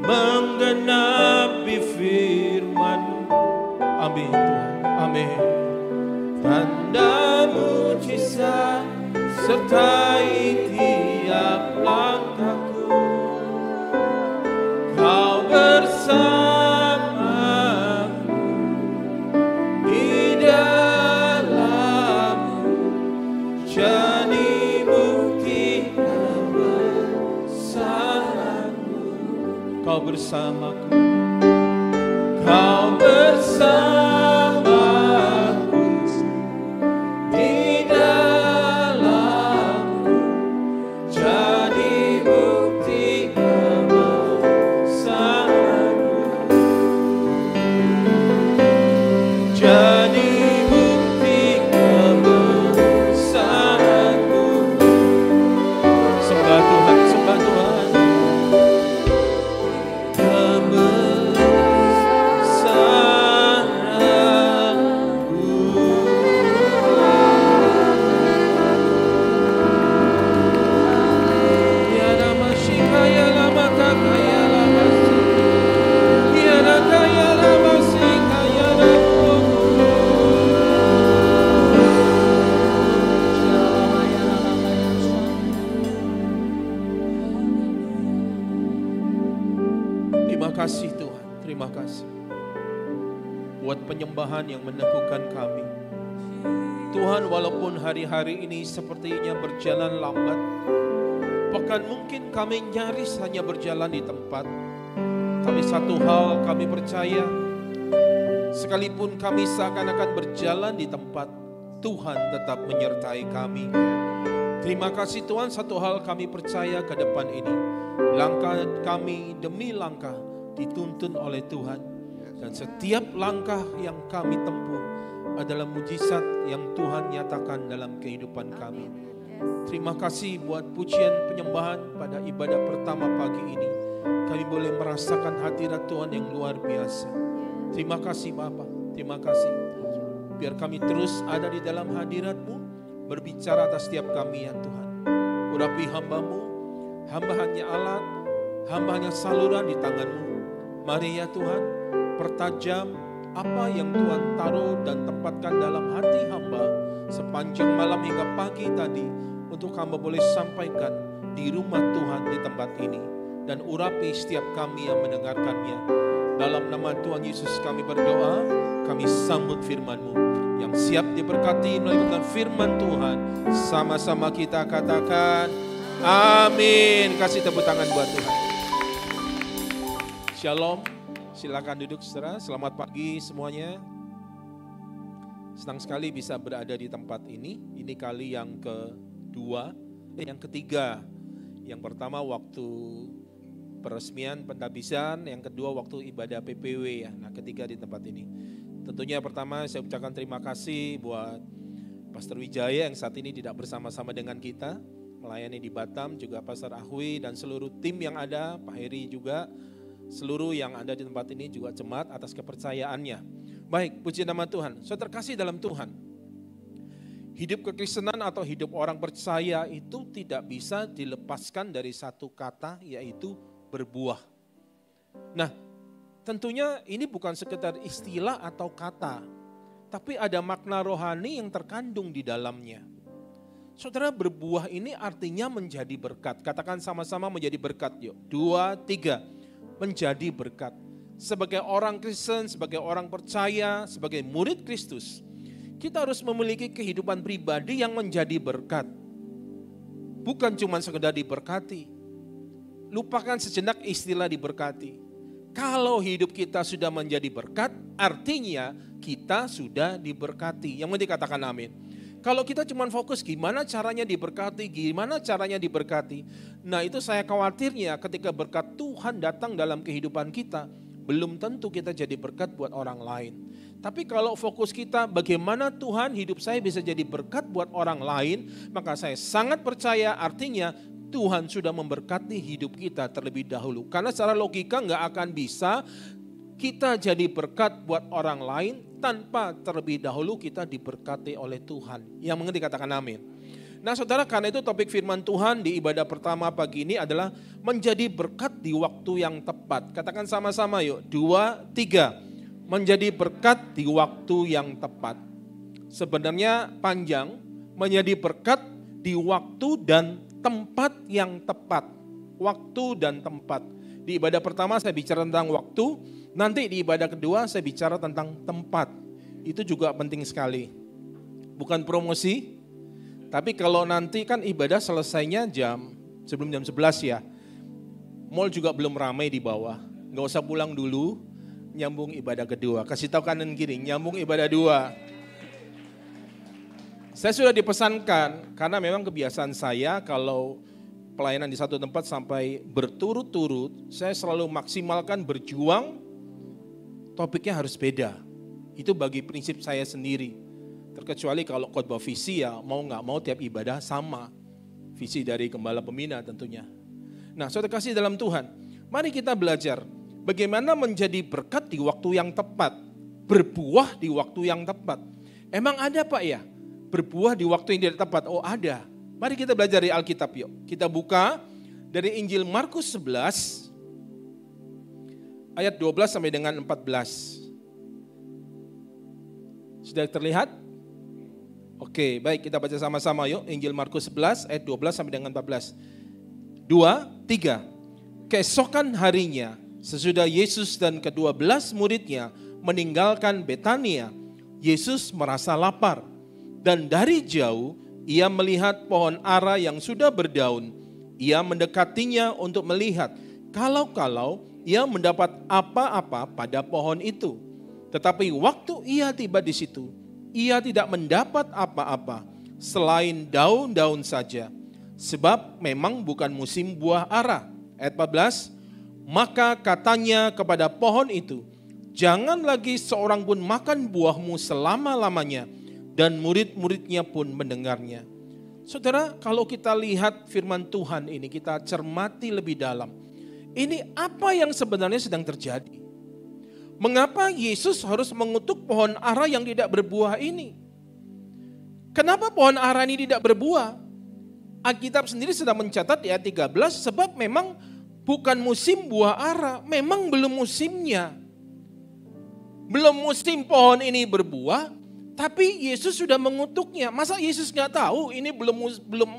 menggenapi firman-Mu. Amin Tuhan, amin. Tanda mujizat sertai tiap langkahku. Kau bersamaku di dalamku, jadi bukti kebesaran-Mu. Kau bersamaku, Kau bersamaku di dalamku, jadi bukti kebesaran-Mu. Jadi bukti kebesaran-Mu. Sembah Tuhan, sembah Tuhan. Terima kasih Tuhan, terima kasih buat penyembahan yang meneguhkan kami. Tuhan, walaupun hari-hari ini sepertinya berjalan lambat, bahkan mungkin kami nyaris hanya berjalan di tempat, tapi satu hal kami percaya, sekalipun kami seakan-akan berjalan di tempat, Tuhan tetap menyertai kami. Terima kasih Tuhan, satu hal kami percaya ke depan ini, langkah kami demi langkah dituntun oleh Tuhan, dan setiap langkah yang kami tempuh adalah mujizat yang Tuhan nyatakan dalam kehidupan kami. Terima kasih buat pujian penyembahan pada ibadah pertama pagi ini. Kami boleh merasakan hadirat Tuhan yang luar biasa. Terima kasih Bapa, terima kasih. Biar kami terus ada di dalam hadirat-Mu, berbicara atas setiap kami ya Tuhan. Urapi hamba-Mu, hamba hanya alat, hamba hanya saluran di tangan-Mu. Mari ya Tuhan, pertajam apa yang Tuhan taruh dan tempatkan dalam hati hamba sepanjang malam hingga pagi tadi, untuk hamba boleh sampaikan di rumah Tuhan di tempat ini, dan urapi setiap kami yang mendengarkannya. Dalam nama Tuhan Yesus kami berdoa, kami sambut firman-Mu yang siap diberkati melalui firman Tuhan. Sama-sama kita katakan amin. Kasih tepuk tangan buat Tuhan. Shalom, silakan duduk saudara. Selamat pagi semuanya. Senang sekali bisa berada di tempat ini. Ini kali yang yang ketiga. Yang pertama waktu peresmian pentabisan, yang kedua waktu ibadah PPW ya. Nah, ketiga di tempat ini. Tentunya pertama saya ucapkan terima kasih buat Pastor Wijaya yang saat ini tidak bersama-sama dengan kita, melayani di Batam, juga Pastor Ahwi dan seluruh tim yang ada, Pak Heri juga, seluruh yang ada di tempat ini juga jemaat atas kepercayaannya. Baik, puji nama Tuhan. Saudara terkasih dalam Tuhan. Hidup kekristenan atau hidup orang percaya itu tidak bisa dilepaskan dari satu kata, yaitu berbuah. Nah, tentunya ini bukan sekedar istilah atau kata, tapi ada makna rohani yang terkandung di dalamnya. Saudara, berbuah ini artinya menjadi berkat. Katakan sama-sama menjadi berkat yuk. 2, 3. Menjadi berkat. Sebagai orang Kristen, sebagai orang percaya, sebagai murid Kristus, kita harus memiliki kehidupan pribadi yang menjadi berkat. Bukan cuma sekedar diberkati. Lupakan sejenak istilah diberkati. Kalau hidup kita sudah menjadi berkat, artinya kita sudah diberkati. Yang penting katakan amin. Kalau kita cuma fokus gimana caranya diberkati, nah itu saya khawatirnya ketika berkat Tuhan datang dalam kehidupan kita, belum tentu kita jadi berkat buat orang lain. Tapi kalau fokus kita bagaimana Tuhan hidup saya bisa jadi berkat buat orang lain, maka saya sangat percaya artinya Tuhan sudah memberkati hidup kita terlebih dahulu. Karena secara logika nggak akan bisa kita jadi berkat buat orang lain tanpa terlebih dahulu kita diberkati oleh Tuhan. Yang mengerti katakan amin. Nah saudara, karena itu topik firman Tuhan di ibadah pertama pagi ini adalah menjadi berkat di waktu yang tepat. Katakan sama-sama yuk, 2, 3. Menjadi berkat di waktu yang tepat. Sebenarnya panjang, menjadi berkat di waktu dan tempat yang tepat. Waktu dan tempat. Di ibadah pertama saya bicara tentang waktu, nanti di ibadah kedua saya bicara tentang tempat. Itu juga penting sekali. Bukan promosi, tapi kalau nanti kan ibadah selesainya sebelum jam 11 ya. Mall juga belum ramai di bawah. Gak usah pulang dulu, nyambung ibadah kedua. Kasih tahu kanan kiri, nyambung ibadah 2. Saya sudah dipesankan, karena memang kebiasaan saya kalau pelayanan di satu tempat sampai berturut-turut, saya selalu maksimalkan berjuang, topiknya harus beda. Itu bagi prinsip saya sendiri. Terkecuali kalau khotbah visi ya mau gak mau tiap ibadah sama. Visi dari gembala pembina tentunya. Nah saudara kasih dalam Tuhan, mari kita belajar bagaimana menjadi berkat di waktu yang tepat. Berbuah di waktu yang tepat. Emang ada Pak ya? Berbuah di waktu yang tidak tepat? Oh ada. Mari kita belajar dari Alkitab yuk. Kita buka dari Injil Markus 11 ayat 12 sampai dengan 14. Sudah terlihat? Oke, baik kita baca sama-sama yuk. Injil Markus 11 ayat 12 sampai dengan 14. 2, 3. Keesokan harinya, sesudah Yesus dan ke-12 muridnya meninggalkan Betania, Yesus merasa lapar. Dan dari jauh, ia melihat pohon ara yang sudah berdaun. Ia mendekatinya untuk melihat, kalau-kalau ia mendapat apa-apa pada pohon itu. Tetapi waktu ia tiba di situ, ia tidak mendapat apa-apa selain daun-daun saja. Sebab memang bukan musim buah ara. Ayat 14, maka katanya kepada pohon itu, jangan lagi seorang pun makan buahmu selama-lamanya. Dan murid-muridnya pun mendengarnya. Saudara, kalau kita lihat firman Tuhan ini, kita cermati lebih dalam. Ini apa yang sebenarnya sedang terjadi? Mengapa Yesus harus mengutuk pohon ara yang tidak berbuah ini? Kenapa pohon ara ini tidak berbuah? Alkitab sendiri sedang mencatat di ayat 13, sebab memang bukan musim buah ara, memang belum musimnya. Belum musim pohon ini berbuah, tapi Yesus sudah mengutuknya. Masa Yesus nggak tahu ini belum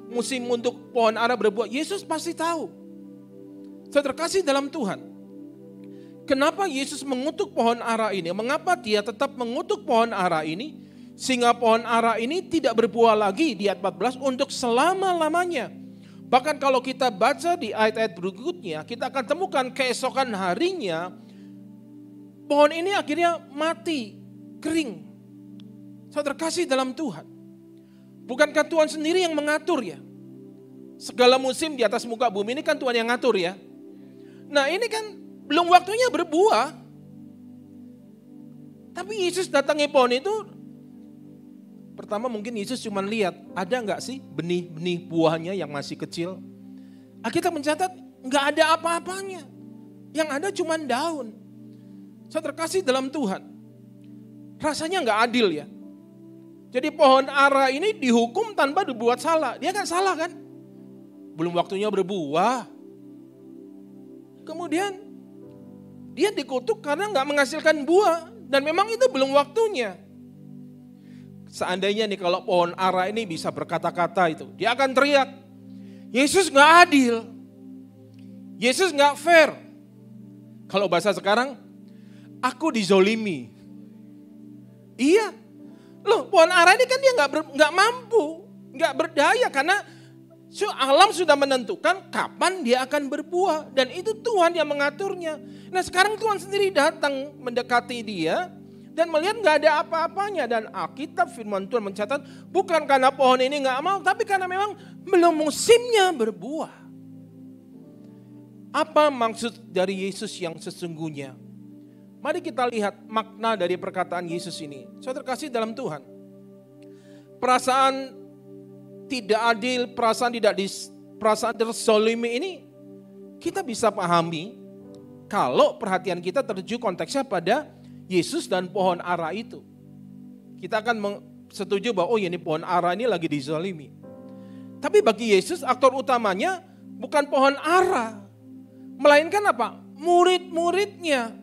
musim untuk pohon ara berbuah? Yesus pasti tahu. Saya terkasih dalam Tuhan. Kenapa Yesus mengutuk pohon ara ini? Mengapa dia tetap mengutuk pohon ara ini? Sehingga pohon ara ini tidak berbuah lagi di ayat 14 untuk selama-lamanya. Bahkan kalau kita baca di ayat-ayat berikutnya, kita akan temukan keesokan harinya, pohon ini akhirnya mati, kering. Saya terkasih dalam Tuhan. Bukankah Tuhan sendiri yang mengatur ya? Segala musim di atas muka bumi ini kan Tuhan yang ngatur ya. Nah ini kan belum waktunya berbuah. Tapi Yesus datangi pohon itu. Pertama mungkin Yesus cuma lihat, ada enggak sih benih-benih buahnya yang masih kecil. Alkitab mencatat enggak ada apa-apanya. Yang ada cuma daun. Saya terkasih dalam Tuhan. Rasanya enggak adil ya. Jadi pohon ara ini dihukum tanpa dibuat salah. Dia kan salah kan? Belum waktunya berbuah. Kemudian dia dikutuk karena nggak menghasilkan buah. Dan memang itu belum waktunya. Seandainya nih kalau pohon ara ini bisa berkata-kata itu. Dia akan teriak. Yesus nggak adil. Yesus nggak fair. Kalau bahasa sekarang, aku dizolimi. Iya. Loh pohon ara ini kan dia nggak mampu. Nggak berdaya karena alam sudah menentukan kapan dia akan berbuah. Dan itu Tuhan yang mengaturnya. Nah sekarang Tuhan sendiri datang mendekati dia. Dan melihat gak ada apa-apanya. Dan Alkitab firman Tuhan mencatat. Bukan karena pohon ini gak mau. Tapi karena memang belum musimnya berbuah. Apa maksud dari Yesus yang sesungguhnya? Mari kita lihat makna dari perkataan Yesus ini. Saya terkasih dalam Tuhan. Perasaan tidak adil, perasaan terzolimi ini kita bisa pahami kalau perhatian kita tertuju konteksnya pada Yesus dan pohon ara itu. Kita akan setuju bahwa oh ini pohon ara ini lagi dizalimi. Tapi bagi Yesus aktor utamanya bukan pohon ara. Melainkan apa? Murid-muridnya.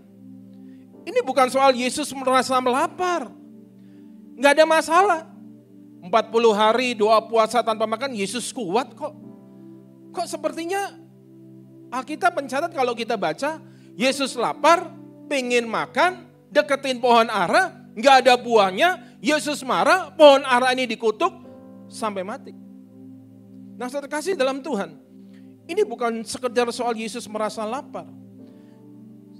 Ini bukan soal Yesus merasa lapar. Nggak ada masalah. 40 hari doa puasa tanpa makan, Yesus kuat kok. Kok sepertinya Alkitab mencatat kalau kita baca, Yesus lapar, pengen makan, deketin pohon ara, nggak ada buahnya, Yesus marah, pohon ara ini dikutuk sampai mati. Nah, saudara kasih dalam Tuhan, ini bukan sekedar soal Yesus merasa lapar.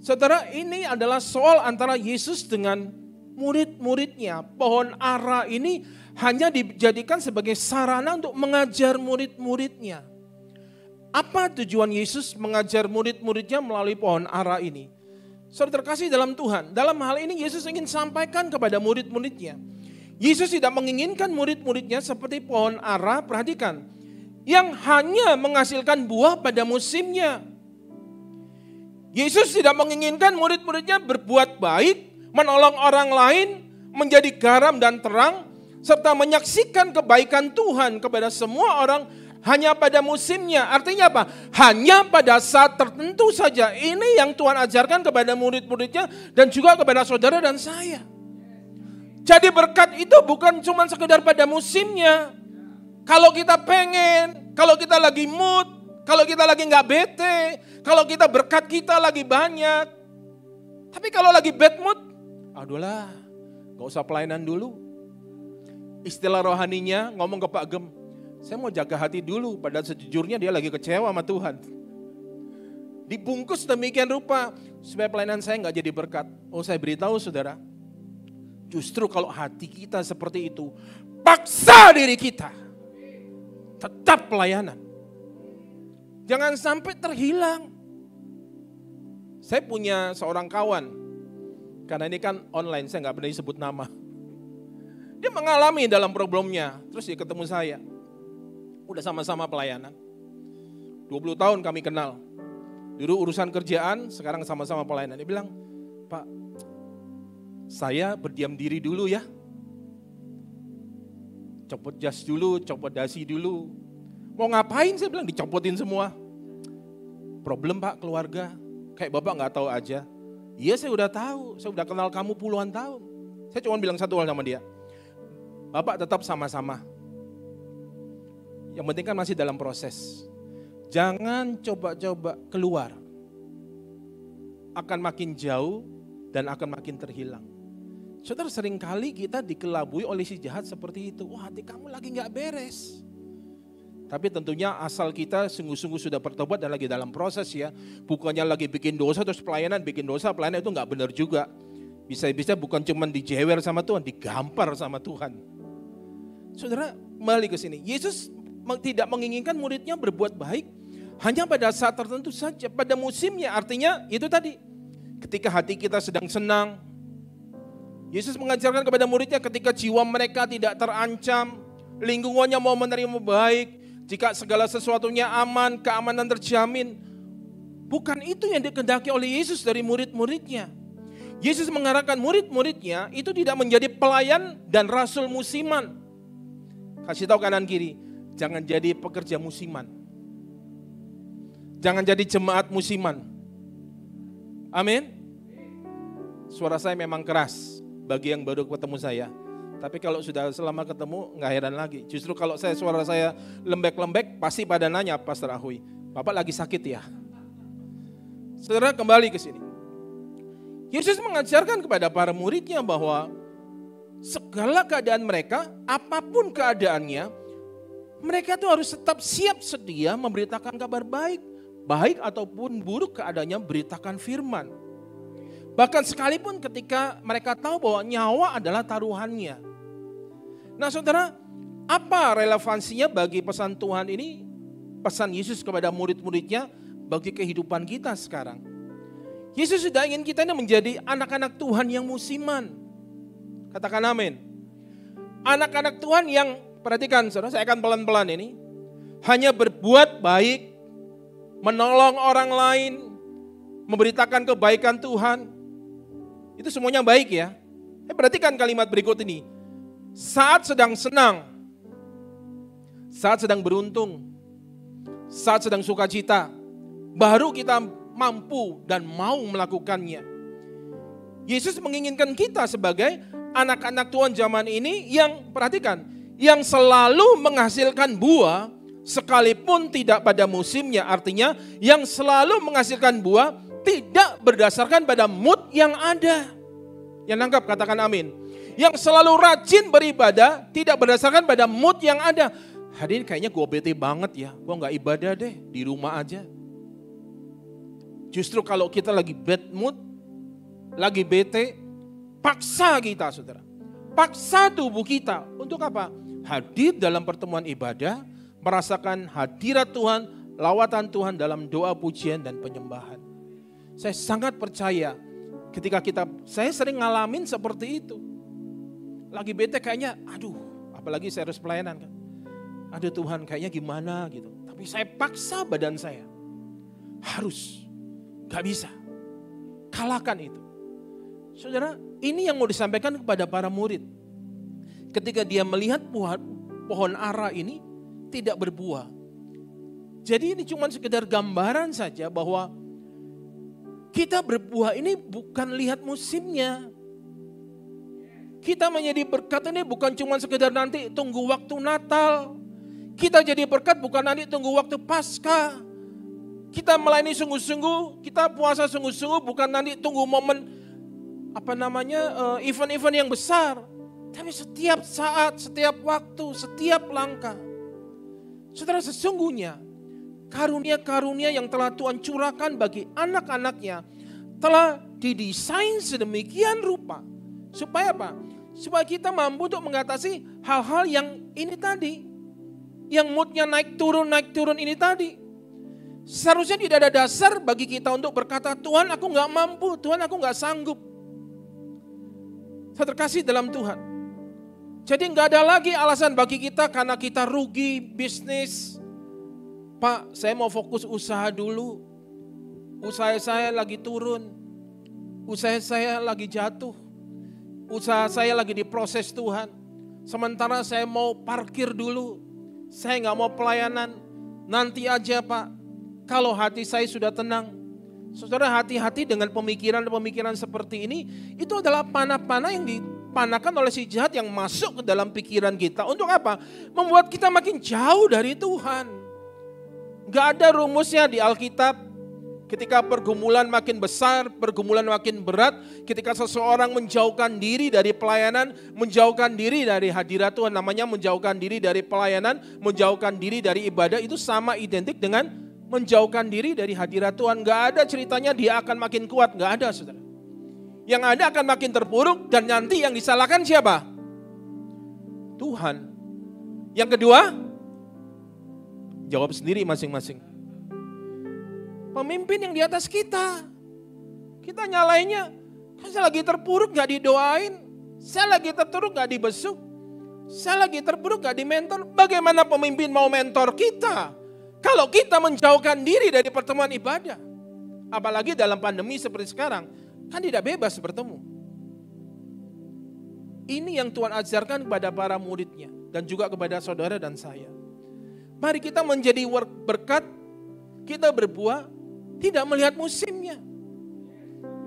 Saudara, ini adalah soal antara Yesus dengan murid-muridnya. Pohon ara ini hanya dijadikan sebagai sarana untuk mengajar murid-muridnya. Apa tujuan Yesus mengajar murid-muridnya melalui pohon ara ini? Saudara terkasih dalam Tuhan, dalam hal ini Yesus ingin sampaikan kepada murid-muridnya. Yesus tidak menginginkan murid-muridnya seperti pohon ara, perhatikan, yang hanya menghasilkan buah pada musimnya. Yesus tidak menginginkan murid-muridnya berbuat baik, menolong orang lain, menjadi garam dan terang, serta menyaksikan kebaikan Tuhan kepada semua orang hanya pada musimnya. Artinya apa? Hanya pada saat tertentu saja. Ini yang Tuhan ajarkan kepada murid-muridnya dan juga kepada saudara dan saya. Jadi berkat itu bukan cuma sekedar pada musimnya. Kalau kita pengen, kalau kita lagi mood, kalau kita lagi nggak bete, kalau kita berkat kita lagi banyak. Tapi kalau lagi bad mood, aduhlah, gak usah pelayanan dulu. Istilah rohaninya ngomong ke Pak Gem, saya mau jaga hati dulu, padahal sejujurnya dia lagi kecewa sama Tuhan. Dibungkus demikian rupa, supaya pelayanan saya gak jadi berkat. Oh, saya beritahu saudara, justru kalau hati kita seperti itu, paksa diri kita, tetap pelayanan. Jangan sampai terhilang. Saya punya seorang kawan, karena ini kan online, saya gak pernah disebut nama. Dia mengalami dalam problemnya, terus dia ketemu saya. Udah sama-sama pelayanan. 20 tahun kami kenal. Dulu urusan kerjaan, sekarang sama-sama pelayanan. Dia bilang, Pak, saya berdiam diri dulu ya. Copot jas dulu, copot dasi dulu. Mau ngapain? Saya bilang dicopotin semua. Problem Pak, keluarga. Kayak Bapak gak tahu aja. Iya saya udah tahu, saya udah kenal kamu puluhan tahun. Saya cuma bilang satu hal sama dia. Bapak tetap sama-sama. Yang penting kan masih dalam proses. Jangan coba-coba keluar. Akan makin jauh dan akan makin terhilang. Saudara, seringkali kita dikelabui oleh si jahat seperti itu. Wah, hati kamu lagi gak beres. Tapi tentunya asal kita sungguh-sungguh sudah bertobat dan lagi dalam proses ya. Bukannya lagi bikin dosa terus pelayanan, pelayanan itu gak benar juga. Bisa-bisa bukan cuma dijewer sama Tuhan, digampar sama Tuhan. Saudara, kembali ke sini. Yesus tidak menginginkan muridnya berbuat baik hanya pada saat tertentu saja, pada musimnya. Artinya itu tadi, ketika hati kita sedang senang. Yesus mengajarkan kepada muridnya ketika jiwa mereka tidak terancam, lingkungannya mau menerima baik, jika segala sesuatunya aman, keamanan terjamin. Bukan itu yang dikehendaki oleh Yesus dari murid-muridnya. Yesus mengarahkan murid-muridnya itu tidak menjadi pelayan dan rasul musiman. Kasih tahu kanan kiri, jangan jadi pekerja musiman. Jangan jadi jemaat musiman. Amin. Suara saya memang keras bagi yang baru ketemu saya. Tapi kalau sudah selama ketemu nggak heran lagi. Justru kalau suara saya lembek-lembek pasti pada nanya, Pastor Ahoy, Bapak lagi sakit ya? Saudara, kembali ke sini. Yesus mengajarkan kepada para muridnya bahwa segala keadaan mereka, apapun keadaannya, mereka itu harus tetap siap sedia memberitakan kabar baik. Baik ataupun buruk keadaannya, beritakan firman. Bahkan sekalipun ketika mereka tahu bahwa nyawa adalah taruhannya. Nah saudara, apa relevansinya bagi pesan Tuhan ini, pesan Yesus kepada murid-muridnya bagi kehidupan kita sekarang? Yesus sudah ingin kita ini menjadi anak-anak Tuhan yang musiman. Katakan amin. Anak-anak Tuhan yang, perhatikan saudara, saya akan pelan-pelan ini, hanya berbuat baik, menolong orang lain, memberitakan kebaikan Tuhan. Itu semuanya baik ya. Perhatikan kalimat berikut ini. Saat sedang senang, saat sedang beruntung, saat sedang sukacita, baru kita mampu dan mau melakukannya. Yesus menginginkan kita sebagai anak-anak Tuhan zaman ini yang, perhatikan, yang selalu menghasilkan buah sekalipun tidak pada musimnya. Artinya yang selalu menghasilkan buah tidak berdasarkan pada mood yang ada. Yang nangkap katakan amin. Yang selalu rajin beribadah tidak berdasarkan pada mood yang ada. Hadirin, kayaknya gue bete banget ya, gue gak ibadah deh, di rumah aja. Justru kalau kita lagi bad mood, lagi bete, paksa kita saudara. Paksa tubuh kita untuk apa? Hadir dalam pertemuan ibadah, merasakan hadirat Tuhan, lawatan Tuhan dalam doa pujian dan penyembahan. Saya sangat percaya ketika saya sering ngalamin seperti itu. Lagi bete kayaknya, aduh, apalagi saya harus pelayanan kan. Aduh Tuhan, kayaknya gimana gitu. Tapi saya paksa badan saya. Harus, gak bisa. Kalahkan itu. Saudara, ini yang mau disampaikan kepada para murid. Ketika dia melihat pohon ara ini tidak berbuah. Jadi ini cuma sekedar gambaran saja bahwa kita berbuah ini bukan lihat musimnya. Kita menjadi berkat ini bukan cuma sekedar nanti tunggu waktu Natal. Kita jadi berkat bukan nanti tunggu waktu Paskah. Kita melayani sungguh-sungguh, kita puasa sungguh-sungguh bukan nanti tunggu momen event-event yang besar. Tapi setiap saat, setiap waktu, setiap langkah. Saudara, sesungguhnya karunia-karunia yang telah Tuhan curahkan bagi anak-anaknya telah didesain sedemikian rupa. Supaya apa? Supaya kita mampu untuk mengatasi hal-hal yang ini tadi. Yang moodnya naik turun ini tadi. Seharusnya tidak ada dasar bagi kita untuk berkata, Tuhan aku gak mampu, Tuhan aku gak sanggup. Saya terkasih dalam Tuhan. Jadi gak ada lagi alasan bagi kita karena kita rugi bisnis. Pak, saya mau fokus usaha dulu. Usaha saya lagi turun. Usaha saya lagi jatuh. Usaha saya lagi diproses Tuhan. Sementara saya mau parkir dulu. Saya gak mau pelayanan. Nanti aja Pak. Kalau hati saya sudah tenang. Saudara, hati-hati dengan pemikiran-pemikiran seperti ini. Itu adalah panah-panah yang dipanakan oleh si jahat yang masuk ke dalam pikiran kita. Untuk apa? Membuat kita makin jauh dari Tuhan. Gak ada rumusnya di Alkitab. Ketika pergumulan makin besar, pergumulan makin berat. Ketika seseorang menjauhkan diri dari pelayanan, menjauhkan diri dari hadirat Tuhan. Namanya menjauhkan diri dari pelayanan, menjauhkan diri dari ibadah. Itu sama identik dengan menjauhkan diri dari hadirat Tuhan. Gak ada ceritanya dia akan makin kuat. Gak ada saudara. Yang ada akan makin terpuruk dan nanti yang disalahkan siapa? Tuhan. Yang kedua, jawab sendiri masing-masing. Pemimpin yang di atas kita. Kita nyalainnya. Saya lagi terpuruk gak didoain. Saya lagi terpuruk gak dibesuk. Saya lagi terpuruk gak dimentor. Bagaimana pemimpin mau mentor kita? Kalau kita menjauhkan diri dari pertemuan ibadah. Apalagi dalam pandemi seperti sekarang. Kan tidak bebas bertemu. Ini yang Tuhan ajarkan kepada para muridnya. Dan juga kepada saudara dan saya. Mari kita menjadi berkat. Kita berbuah. Tidak melihat musimnya.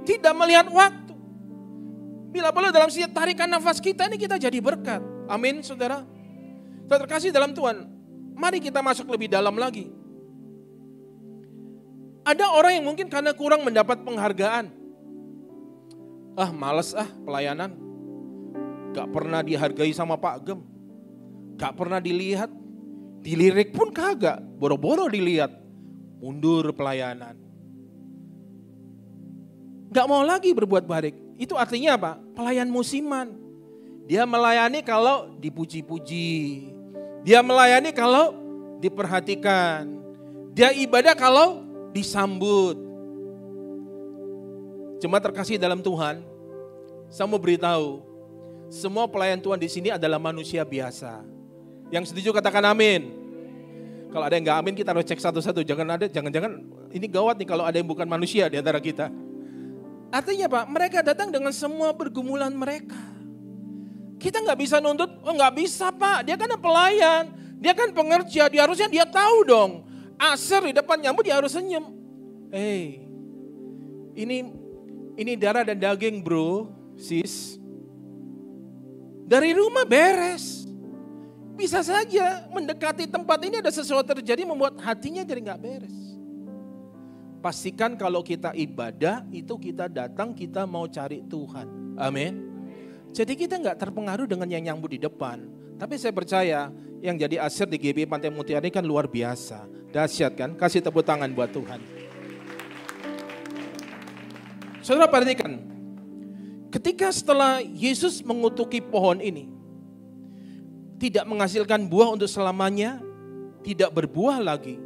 Tidak melihat waktu. Bila perlu dalam setiap tarikan nafas kita ini kita jadi berkat. Amin saudara. Saudara terkasih dalam Tuhan. Mari kita masuk lebih dalam lagi. Ada orang yang mungkin karena kurang mendapat penghargaan. Males pelayanan. Gak pernah dihargai sama Pak Gem. Gak pernah dilihat. Dilirik pun kagak. Boro-boro dilihat. Mundur pelayanan. Gak mau lagi berbuat baik. Itu artinya apa? Pelayan musiman. Dia melayani kalau dipuji-puji. Dia melayani kalau diperhatikan. Dia ibadah kalau disambut. Jemaat terkasih dalam Tuhan, saya mau beritahu, semua pelayan Tuhan di sini adalah manusia biasa. Yang setuju katakan amin. Kalau ada yang nggak amin kita harus cek satu-satu. Jangan-jangan ini gawat nih kalau ada yang bukan manusia di antara kita. Artinya Pak, mereka datang dengan semua pergumulan mereka. Kita nggak bisa nuntut, nggak bisa Pak, dia kan pelayan. Dia kan pengerja, dia tahu dong. Aser di depan nyamuk dia harus senyum. Ini darah dan daging bro, sis. Dari rumah beres. Bisa saja mendekati tempat ini ada sesuatu terjadi membuat hatinya jadi gak beres. Pastikan kalau kita ibadah itu kita datang, kita mau cari Tuhan. Amin. Jadi kita gak terpengaruh dengan yang nyambut di depan. Tapi saya percaya yang jadi aser di GBI Pantai Mutiara ini kan luar biasa. Dahsyat kan? Kasih tepuk tangan buat Tuhan. Saudara perhatikan. Ketika setelah Yesus mengutuki pohon ini. Tidak menghasilkan buah untuk selamanya. Tidak berbuah lagi.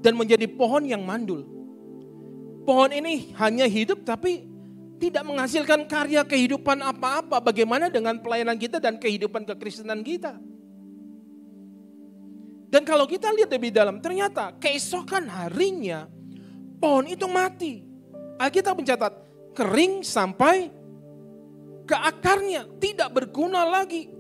Dan menjadi pohon yang mandul. Pohon ini hanya hidup tapi tidak menghasilkan karya kehidupan apa-apa. Bagaimana dengan pelayanan kita dan kehidupan kekristenan kita. Dan kalau kita lihat lebih dalam, ternyata keesokan harinya pohon itu mati. Alkitab mencatat kering sampai ke akarnya, tidak berguna lagi.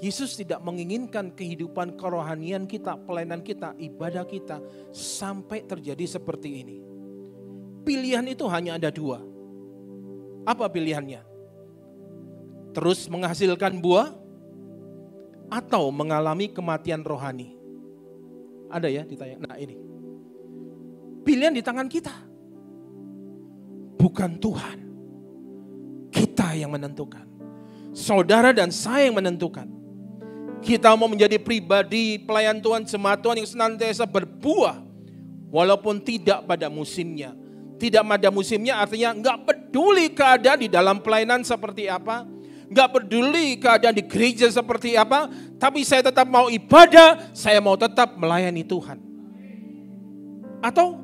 Yesus tidak menginginkan kehidupan kerohanian kita, pelayanan kita, ibadah kita sampai terjadi seperti ini. Pilihan itu hanya ada dua. Apa pilihannya? Terus menghasilkan buah atau mengalami kematian rohani? Ada ya ditanya. Nah ini. Pilihan di tangan kita. Bukan Tuhan. Kita yang menentukan. Saudara dan saya yang menentukan. Kita mau menjadi pribadi pelayan Tuhan, jemaat Tuhan yang senantiasa berbuah. Walaupun tidak pada musimnya. Tidak pada musimnya artinya gak peduli keadaan di dalam pelayanan seperti apa. Gak peduli keadaan di gereja seperti apa. Tapi saya tetap mau ibadah, saya mau tetap melayani Tuhan. Atau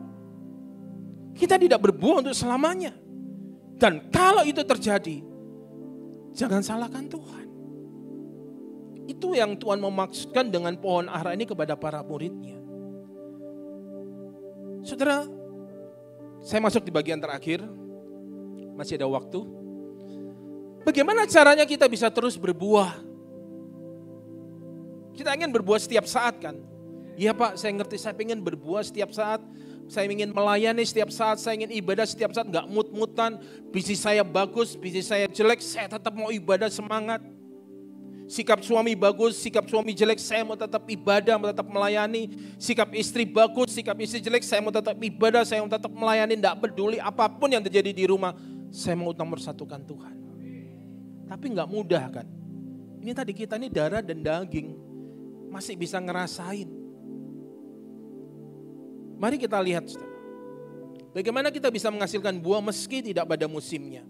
kita tidak berbuah untuk selamanya. Dan kalau itu terjadi, jangan salahkan Tuhan. Itu yang Tuhan memaksudkan dengan pohon ara ini kepada para muridnya. Saudara, saya masuk di bagian terakhir. Masih ada waktu. Bagaimana caranya kita bisa terus berbuah? Kita ingin berbuah setiap saat kan? Iya Pak, saya ngerti, saya ingin berbuah setiap saat. Saya ingin melayani setiap saat, saya ingin ibadah setiap saat. Gak mut-mutan, bisnis saya bagus, bisnis saya jelek, saya tetap mau ibadah semangat. Sikap suami bagus, sikap suami jelek, saya mau tetap ibadah, mau tetap melayani. Sikap istri bagus, sikap istri jelek, saya mau tetap ibadah, saya mau tetap melayani. Tidak peduli apapun yang terjadi di rumah, saya mau nomor satukan Tuhan. Tapi gak mudah kan. Ini tadi kita ini darah dan daging, masih bisa ngerasain. Mari kita lihat, bagaimana kita bisa menghasilkan buah meski tidak pada musimnya.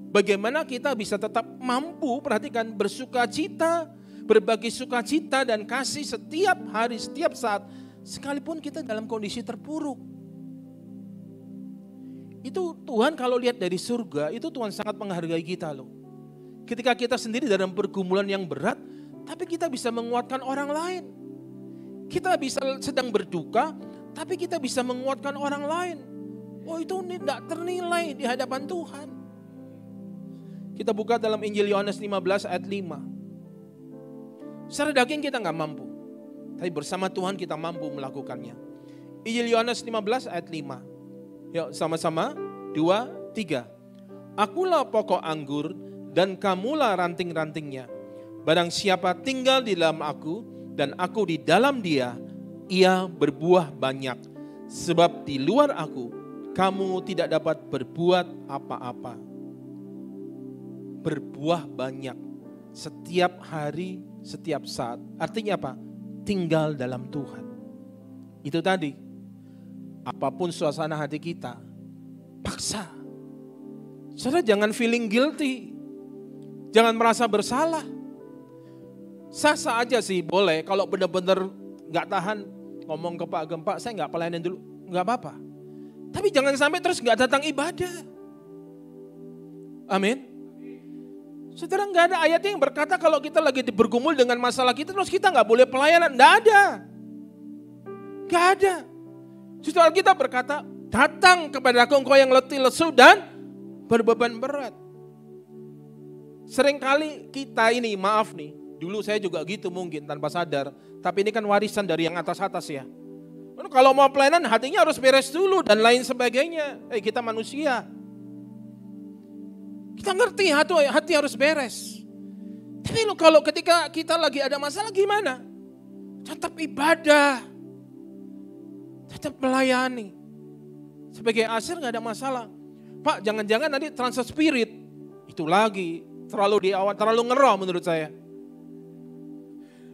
Bagaimana kita bisa tetap mampu, perhatikan, bersuka cita, berbagi sukacita dan kasih setiap hari, setiap saat. Sekalipun kita dalam kondisi terpuruk. Itu Tuhan kalau lihat dari surga, itu Tuhan sangat menghargai kita loh. Ketika kita sendiri dalam pergumulan yang berat, tapi kita bisa menguatkan orang lain. Kita bisa sedang berduka, tapi kita bisa menguatkan orang lain. Oh itu tidak ternilai di hadapan Tuhan. Kita buka dalam Injil Yohanes 15 ayat 5. Secara daging kita gak mampu. Tapi bersama Tuhan kita mampu melakukannya. Injil Yohanes 15 ayat 5. Yuk sama-sama. 2, 3. Akulah pokok anggur dan kamulah ranting-rantingnya. Barang siapa tinggal di dalam aku dan aku di dalam dia, ia berbuah banyak. Sebab di luar aku, kamu tidak dapat berbuat apa-apa. Berbuah banyak setiap hari, setiap saat. Artinya apa? Tinggal dalam Tuhan. Itu tadi. Apapun suasana hati kita, paksa. Saudara jangan feeling guilty. Jangan merasa bersalah. Sah-sah aja sih boleh. Kalau benar-benar gak tahan ngomong ke Pak Ageng, Pak saya gak pelayanin dulu. Gak apa-apa. Tapi jangan sampai terus gak datang ibadah. Amin. Saudara gak ada ayatnya yang berkata kalau kita lagi bergumul dengan masalah kita terus kita gak boleh pelayanan. Gak ada. Gak ada. Justru Alkitab berkata, datang kepada aku engkau yang letih lesu dan berbeban berat. Seringkali kita ini, maaf nih, Dulu saya juga gitu mungkin tanpa sadar. Tapi ini kan warisan dari yang atas-atas ya. Kalau mau pelayanan hatinya harus beres dulu dan lain sebagainya. Kita manusia. Kita ngerti hati harus beres. Tapi kalau ketika kita lagi ada masalah gimana? Tetap ibadah. Tetap melayani. Sebagai asir gak ada masalah. Pak, jangan-jangan nanti transfer spirit. Itu lagi. Terlalu ngeroh menurut saya.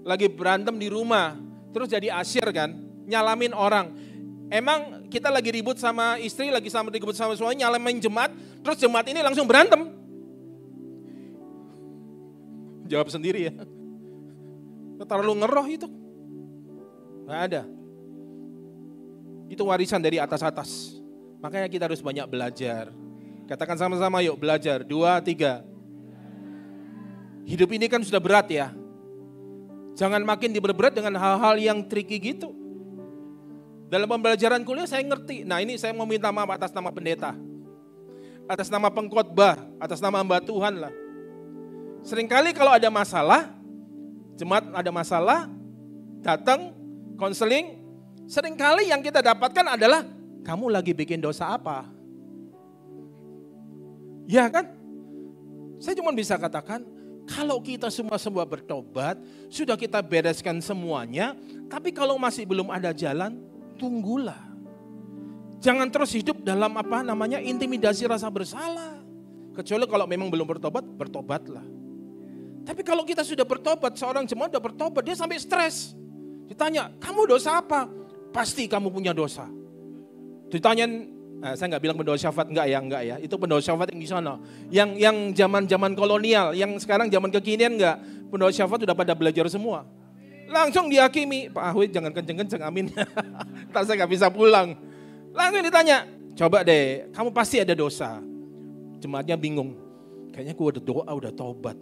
Lagi berantem di rumah. Terus jadi asir kan. Nyalamin orang. Emang kita lagi ribut sama istri, ribut sama suami, nyalamin jemaat. Terus jemaat ini langsung berantem. Jawab sendiri ya. Terlalu ngeroh itu. Gak ada. Itu warisan dari atas-atas. Makanya kita harus banyak belajar. Katakan sama-sama yuk, belajar. 2, 3. Hidup ini kan sudah berat ya. Jangan makin diperberat dengan hal-hal yang tricky gitu. Dalam pembelajaran kuliah saya ngerti. Nah ini saya mau minta maaf atas nama pendeta. Atas nama pengkhotbah, atas nama hamba Tuhan lah. Seringkali kalau ada masalah, jemaat ada masalah, datang, konseling. Seringkali yang kita dapatkan adalah, kamu lagi bikin dosa apa? Ya kan? Saya cuma bisa katakan, kalau kita semua bertobat, sudah kita bereskan semuanya, tapi kalau masih belum ada jalan, tunggulah. Jangan terus hidup dalam intimidasi rasa bersalah. Kecuali kalau memang belum bertobat, bertobatlah. Tapi kalau kita sudah bertobat, seorang jemaat sudah bertobat, dia sampai stres. Ditanya, kamu dosa apa? Pasti kamu punya dosa. Ditanya, saya nggak bilang pendoa syafaat, enggak ya. Itu pendoa syafaat yang di sana. Yang zaman kolonial, yang sekarang zaman kekinian enggak. Pendoa syafaat sudah pada belajar semua. Langsung dihakimi, Pak Ahwi jangan kenceng-kenceng, amin. Ntar saya nggak bisa pulang. Langsung ditanya, coba deh, kamu pasti ada dosa. Jemaatnya bingung, kayaknya gue udah doa, udah tobat.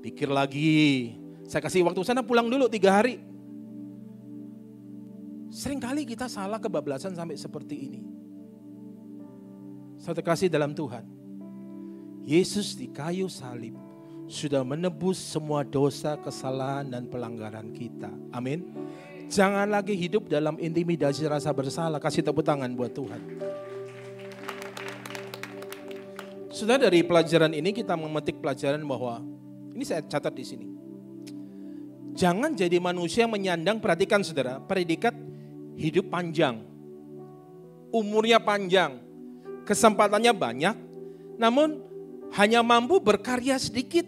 Pikir lagi, saya kasih waktu sana pulang dulu 3 hari. Seringkali kita salah kebablasan sampai seperti ini. Saya kasih dalam Tuhan, Yesus di kayu salib sudah menebus semua dosa, kesalahan dan pelanggaran kita. Amin. Jangan lagi hidup dalam intimidasi rasa bersalah. Kasih tepuk tangan buat Tuhan. Sudah dari pelajaran ini kita memetik pelajaran bahwa, ini saya catat di sini. Jangan jadi manusia menyandang, perhatikan saudara, predikat hidup panjang. Umurnya panjang, kesempatannya banyak, namun hanya mampu berkarya sedikit.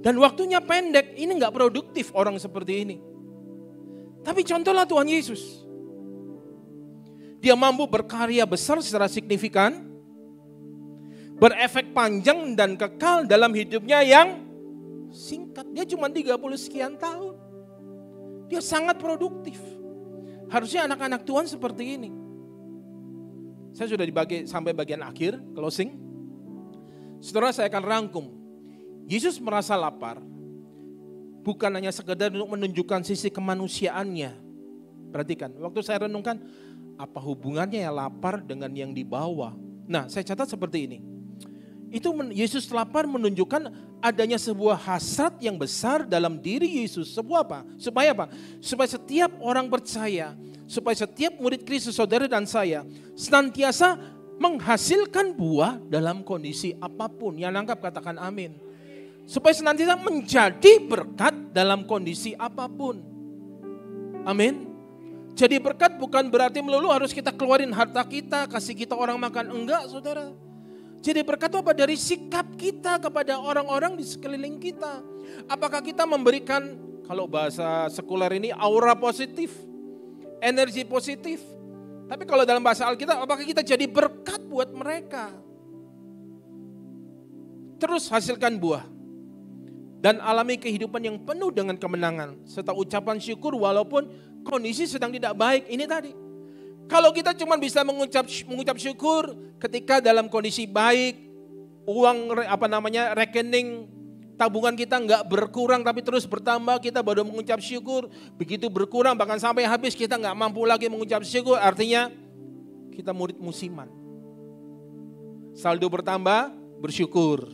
Dan waktunya pendek, ini gak produktif orang seperti ini. Tapi contohlah Tuhan Yesus. Dia mampu berkarya besar secara signifikan, berefek panjang dan kekal dalam hidupnya yang singkat. Dia cuma 30 sekian tahun. Dia sangat produktif. Harusnya anak-anak Tuhan seperti ini. Saya sudah sampai bagian akhir, closing. Saudara, saya akan rangkum. Yesus merasa lapar, bukan hanya sekedar untuk menunjukkan sisi kemanusiaannya. Perhatikan, waktu saya renungkan, apa hubungannya ya lapar dengan yang dibawa? Nah, saya catat seperti ini. Itu Yesus lapar menunjukkan adanya sebuah hasrat yang besar dalam diri Yesus. Sebuah apa? Supaya apa? Supaya setiap orang percaya, supaya setiap murid Kristus, saudara dan saya, senantiasa menghasilkan buah dalam kondisi apapun. Yang nangkap katakan amin. Supaya senantiasa menjadi berkat dalam kondisi apapun. Amin. Jadi berkat bukan berarti melulu harus kita keluarin harta kita, kasih kita orang makan. Enggak, saudara. Jadi berkat itu apa? Dari sikap kita kepada orang-orang di sekeliling kita. Apakah kita memberikan, kalau bahasa sekuler ini, aura positif, energi positif. Tapi kalau dalam bahasa Alkitab, apakah kita jadi berkat buat mereka? Terus hasilkan buah. Dan alami kehidupan yang penuh dengan kemenangan. Serta ucapan syukur walaupun kondisi sedang tidak baik. Ini tadi. Kalau kita cuma bisa mengucap syukur ketika dalam kondisi baik, uang rekening tabungan kita nggak berkurang tapi terus bertambah, kita baru mengucap syukur. Begitu berkurang bahkan sampai habis kita nggak mampu lagi mengucap syukur, artinya kita murid musiman. Saldo bertambah, bersyukur.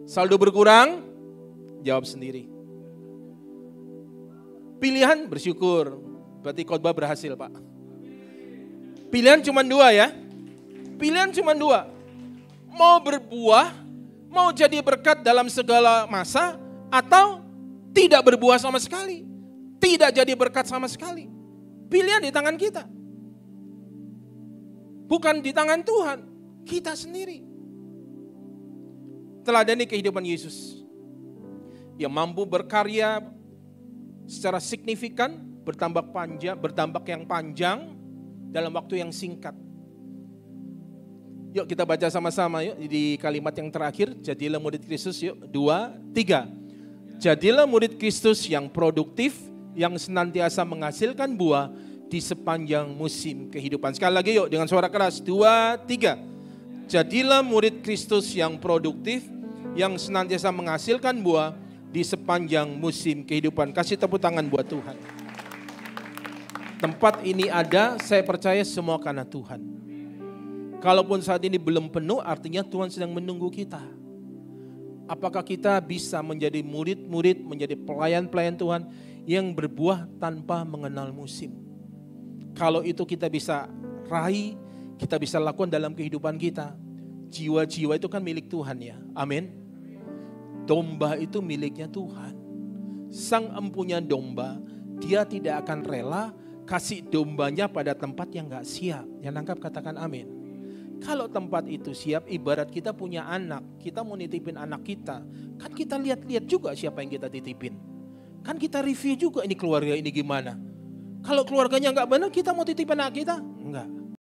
Saldo berkurang, Jawab sendiri. Pilihan bersyukur. Berarti khotbah berhasil, Pak. Pilihan cuma 2 ya. Pilihan cuma 2. Mau berbuah, mau jadi berkat dalam segala masa, atau tidak berbuah sama sekali. Tidak jadi berkat sama sekali. Pilihan di tangan kita. Bukan di tangan Tuhan. Kita sendiri. Teladani kehidupan Yesus. Yang mampu berkarya secara signifikan, berdampak yang panjang dalam waktu yang singkat. Yuk kita baca sama-sama yuk di kalimat yang terakhir. Jadilah murid Kristus yuk. 2, 3. Jadilah murid Kristus yang produktif, yang senantiasa menghasilkan buah di sepanjang musim kehidupan. Sekali lagi yuk dengan suara keras. 2, 3. Jadilah murid Kristus yang produktif, yang senantiasa menghasilkan buah di sepanjang musim kehidupan. Kasih tepuk tangan buat Tuhan. Tempat ini ada, saya percaya semua karena Tuhan. Kalaupun saat ini belum penuh, artinya Tuhan sedang menunggu kita. Apakah kita bisa menjadi murid-murid, menjadi pelayan-pelayan Tuhan yang berbuah tanpa mengenal musim? Kalau itu kita bisa raih, kita bisa lakukan dalam kehidupan kita. Jiwa-jiwa itu kan milik Tuhan ya, amin. Domba itu miliknya Tuhan. Sang empunya domba, dia tidak akan rela kasih dombanya pada tempat yang gak siap. Yang nangkap katakan amin. Kalau tempat itu siap, ibarat kita punya anak, kita mau nitipin anak kita, kan kita lihat-lihat juga siapa yang kita titipin. Kan kita review juga ini keluarga ini gimana. Kalau keluarganya gak benar, kita mau titipin anak kita? Enggak.